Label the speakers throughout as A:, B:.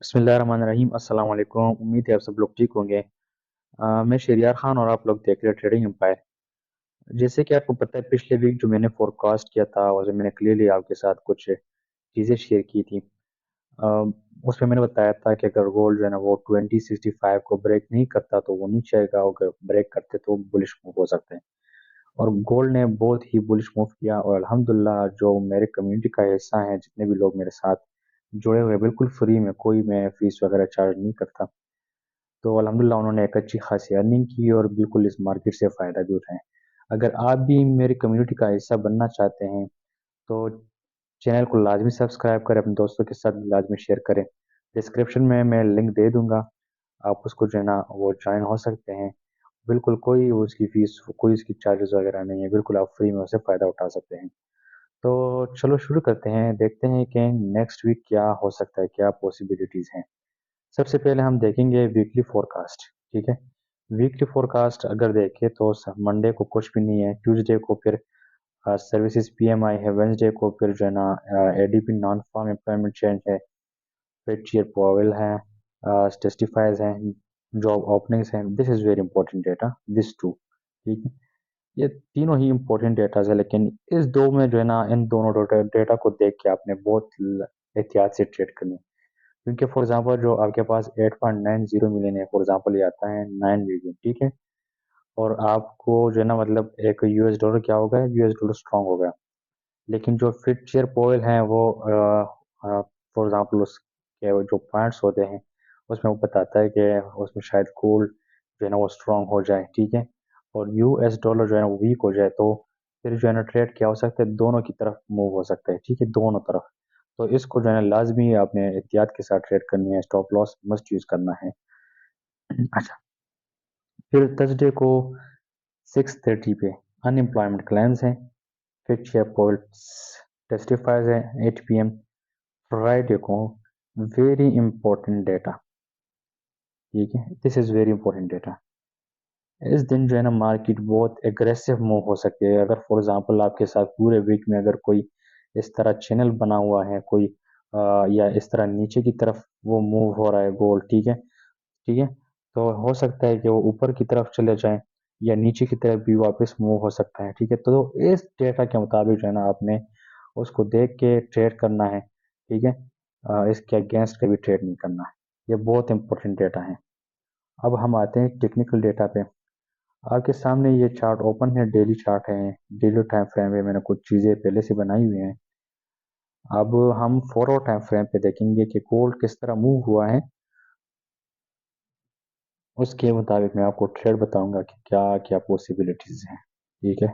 A: बिस्मिल्लाहिर्रहमानिर्रहीम अस्सलाम वालेकुम। उम्मीद है आप सब लोग ठीक होंगे। मैं शहरियार खान और आप लोग देख रहे हैं ट्रेडिंग एम्पायर। जैसे कि आपको पता है पिछले वीक जो मैंने फोरकास्ट किया था और जो मैंने क्लियरली आपके साथ कुछ चीज़ें शेयर की थी। अ, उसमें मैंने बताया था कि अगर गोल्ड जो है ना वो 2065 को ब्रेक नहीं करता तो वो नीचे आएगा, अगर ब्रेक करते तो बुलिश मूव हो सकते हैं। और गोल्ड ने बहुत ही बुलिश मूव किया और अल्हम्दुलिल्लाह जो मेरे कम्युनिटी का हिस्सा है, जितने भी लोग मेरे साथ जुड़े हुए हैं, बिल्कुल फ्री में, कोई मैं फीस वगैरह चार्ज नहीं करता। तो अल्हम्दुलिल्लाह उन्होंने एक अच्छी खासी अर्निंग की और बिल्कुल इस मार्केट से फ़ायदा भी उठाएँ। अगर आप भी मेरी कम्युनिटी का हिस्सा बनना चाहते हैं, तो चैनल को लाज़मी सब्सक्राइब करें, अपने दोस्तों के साथ भी लाज़मी शेयर करें। डिस्क्रिप्शन में मैं लिंक दे दूँगा, आप उसको जो है ना वो जॉइन हो सकते हैं। बिल्कुल कोई उसकी फ़ीस, कोई उसकी चार्जेज़ वगैरह नहीं है, बिल्कुल आप फ्री में उससे फ़ायदा उठा सकते हैं। तो चलो शुरू करते हैं, देखते हैं कि नेक्स्ट वीक क्या हो सकता है, क्या पॉसिबिलिटीज़ हैं। सबसे पहले हम देखेंगे वीकली फोरकास्ट। ठीक है, वीकली फोरकास्ट अगर देखें तो मंडे को कुछ भी नहीं है, ट्यूसडे को फिर सर्विसेज पीएमआई है, वेंसडे को फिर जो है ना ADP non farm employment change है, फिर चीयर पॉवेल है, टेस्टिफाइज हैं, जॉब ओपनिंग्स हैं। This is very important data, this too. ठीक है, ये तीनों ही इंपॉर्टेंट डेटाज है, लेकिन इस दो में जो है ना इन दोनों डेटा को देख के आपने बहुत एहतियात से ट्रेड करनी है। क्योंकि फॉर एग्जांपल जो आपके पास 8.90 मिलियन है, फॉर एग्जांपल ये आता है 9 मिलियन। ठीक है, और आपको जो है ना मतलब एक यूएस डॉलर क्या हो गया, यूएस डॉलर स्ट्रांग हो गया। लेकिन जो फिटचर पोल है वो फॉर एग्जांपल उसके वो जो पॉइंट्स होते हैं उसमें वो बताता है कि उसमें शायद गोल्ड जो है ना वो स्ट्रांग हो जाए। ठीक है, और यूएस डॉलर जो है ना वो वीक हो जाए, तो फिर जो है ना ट्रेड क्या हो सकता है, दोनों की तरफ मूव हो सकता है। ठीक है, दोनों तरफ। तो इसको जो है ना लाजमी आपने एहतियात के साथ ट्रेड करनी है, स्टॉप लॉस मस्ट यूज करना है। अच्छा, फिर थर्सडे को 6:30 पे अनएम्प्लॉयमेंट क्लेम्स हैं, फिर शेयरहोल्डर्स टेस्टिफाइज है 8 PM। फ्राइडे को वेरी इंपॉर्टेंट डेटा। ठीक है, this is very important data. इस दिन जो है ना मार्केट बहुत एग्रेसिव मूव हो सकती है। अगर फॉर एग्जांपल आपके साथ पूरे वीक में अगर कोई इस तरह चैनल बना हुआ है, कोई या इस तरह नीचे की तरफ वो मूव हो रहा है गोल्ड। ठीक है, ठीक है, तो हो सकता है कि वो ऊपर की तरफ चले जाएं या नीचे की तरफ भी वापस मूव हो सकता है। ठीक है, तो इस डेटा के मुताबिक जो है ना आपने उसको देख के ट्रेड करना है। ठीक है, इसके अगेंस्ट कभी ट्रेड नहीं करना है। ये बहुत इंपॉर्टेंट डेटा है। अब हम आते हैं टेक्निकल डेटा पे। आपके सामने ये चार्ट ओपन है, डेली चार्ट है, डेली टाइम फ्रेम में मैंने कुछ चीज़ें पहले से बनाई हुई हैं। अब हम 4 आवर टाइम फ्रेम पे देखेंगे कि गोल्ड किस तरह मूव हुआ है। उसके मुताबिक मैं आपको ट्रेड बताऊंगा कि क्या क्या पॉसिबिलिटीज हैं। ठीक है,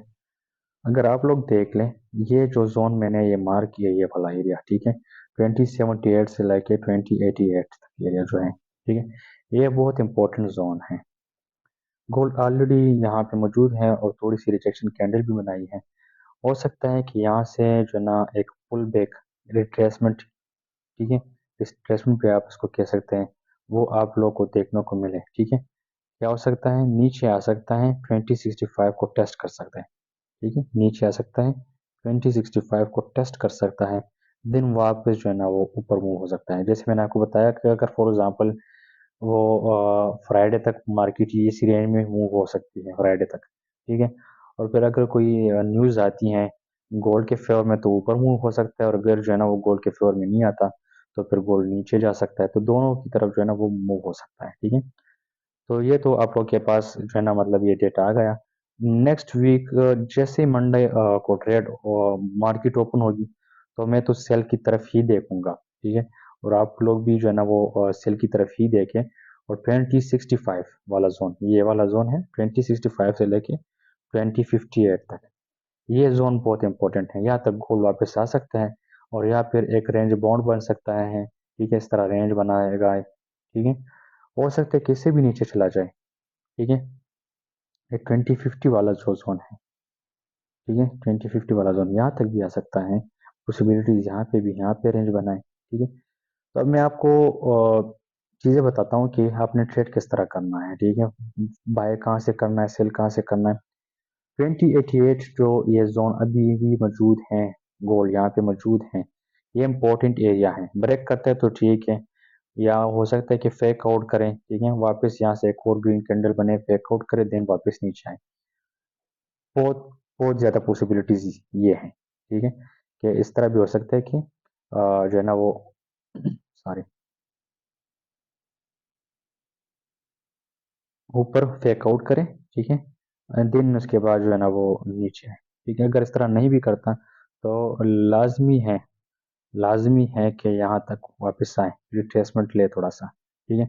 A: अगर आप लोग देख लें, ये जो जोन मैंने ये मार्क किया, ये वाला एरिया। ठीक है, 2078 से लेके 2088 तक एरिया जो है। ठीक है, ये बहुत इंपॉर्टेंट जोन है। गोल्ड ऑलरेडी यहाँ पे मौजूद है और थोड़ी सी रिजेक्शन कैंडल भी बनाई है। हो सकता है कि यहाँ से जो है ना एक पुल बैक रिट्रेसमेंट, ठीक है, रिट्रेसमेंट पे आप इसको कह सकते हैं, वो आप लोग को देखने को मिले। ठीक है, क्या हो सकता है, नीचे आ सकता है, 2065 को टेस्ट कर सकता है। ठीक है, नीचे आ सकता है, 2065 को टेस्ट कर सकता है, देन वापस जो है ना वो ऊपर मूव हो सकता है। जैसे मैंने आपको बताया कि अगर फॉर एग्जांपल वो फ्राइडे तक मार्केट इसी रेंज में मूव हो सकती है, फ्राइडे तक। ठीक है, और फिर अगर कोई न्यूज़ आती है गोल्ड के फेवर में, तो ऊपर मूव हो सकता है, और अगर जो है ना वो गोल्ड के फेवर में नहीं आता तो फिर गोल्ड नीचे जा सकता है। तो दोनों की तरफ जो है ना वो मूव हो सकता है। ठीक है, तो ये तो आप लोग के पास जो है ना मतलब ये डेटा आ गया। नेक्स्ट वीक जैसे मंडे को ट्रेड मार्केट ओपन होगी, तो मैं तो सेल की तरफ ही देखूंगा। ठीक है, और आप लोग भी जो है ना वो सेल की तरफ ही देखें। और 2065 वाला जोन, ये वाला जोन है 2065 से लेके 2058 तक, ये जोन बहुत इंपॉर्टेंट है। यहाँ तक गोल्ड वापस आ सकता है और या फिर एक रेंज बाउंड बन सकता है। ठीक है, इस तरह रेंज बनाएगा। ठीक है, हो सकता है किसी भी नीचे चला जाए। ठीक है, ये 2050 वाला जो जोन है। ठीक है, 2050 वाला जोन यहाँ तक भी आ सकता है। पॉसिबिलिटीज यहाँ पे भी, यहाँ पे रेंज बनाए। ठीक है, तो अब मैं आपको चीज़ें बताता हूँ कि आपने ट्रेड किस तरह करना है। ठीक है, बाय कहाँ से करना है, सेल कहाँ से करना है। 2088 जो ये जोन अभी भी मौजूद है, गोल्ड यहाँ पे मौजूद है, ये इंपॉर्टेंट एरिया है। ब्रेक करते हैं तो ठीक है, या हो सकता है कि फेक आउट करें, ठीक है, वापस यहाँ से एक और ग्रीन कैंडल बने, फेक आउट करें, देन वापस नीचे आए। बहुत बहुत ज़्यादा पॉसिबिलिटीज ये हैं, ठीक है, कि इस तरह भी हो सकता है कि जो है ना वो सॉरी, ऊपर फेक आउट करें, ठीक है, देन उसके बाद जो है ना वो नीचे आए, ठीक है। अगर इस तरह नहीं भी करता तो लाजमी है, लाजमी है कि यहाँ तक वापस आए, रिट्रेसमेंट ले थोड़ा सा, ठीक है।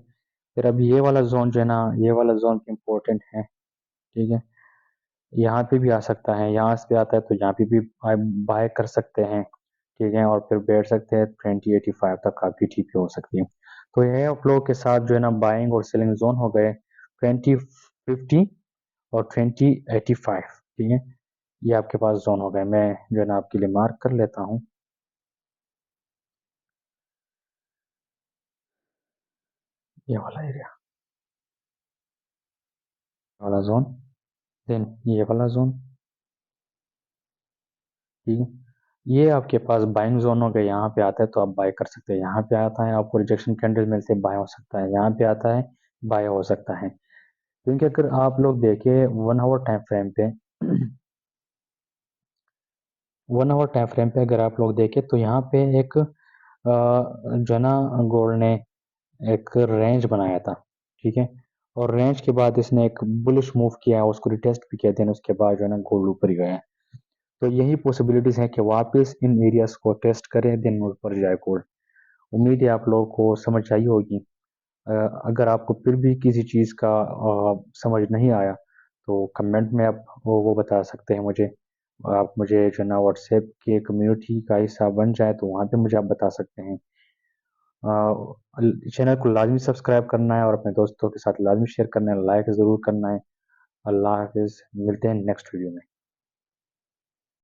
A: फिर अब ये वाला जोन जो है ना, ये वाला जोन इम्पोर्टेंट है, ठीक है। यहाँ पे भी आ सकता है, यहाँ से भी आता है तो यहाँ पे भी बाय कर सकते हैं, ठीक है, और फिर बैठ सकते हैं 2085 तक काफी ठीक हो सकती है। तो ये आप लोगों के साथ जो है ना बाइंग और सेलिंग जोन हो गए 2050 और 2085, ठीक है। ये आपके पास जोन हो गए, मैं जो है ना आपके लिए मार्क कर लेता हूँ ये वाला एरिया वाला जोन, देन ये वाला जोन, ठीक है। ये आपके पास बाइंग जोन हो गया, यहाँ पे आता है तो आप बाय कर सकते हैं, यहाँ पे आता है आपको रिजेक्शन कैंडल मिलते हैं, बाय हो सकता है, यहाँ पे आता है बाय हो सकता है। क्योंकि अगर आप लोग देखें 1 आवर टाइम फ्रेम पे 1 आवर टाइम फ्रेम पे अगर आप लोग देखें तो यहाँ पे एक जो है ना गोल्ड ने एक रेंज बनाया था, ठीक है, और रेंज के बाद इसने एक बुलिश मूव किया, उसको रिटेस्ट भी किया, देन उसके बाद जो है ना गोल्ड ऊपर ही गया है। तो यही पॉसिबिलिटीज है कि वापस इन एरियाज को टेस्ट करें, देन ऊपर जाए गोल्ड। उम्मीद है आप लोगों को समझ आई होगी। अगर आपको फिर भी किसी चीज़ का समझ नहीं आया तो कमेंट में आप वो बता सकते हैं मुझे। आप मुझे जो है ना व्हाट्सएप की कम्युनिटी का हिस्सा बन जाए तो वहाँ पे मुझे आप बता सकते हैं। चैनल को लाजमी सब्सक्राइब करना है और अपने दोस्तों के साथ लाजमी शेयर करना है, लाइक ज़रूर करना है। अल्लाह हाफिज़, मिलते हैं नेक्स्ट वीडियो में।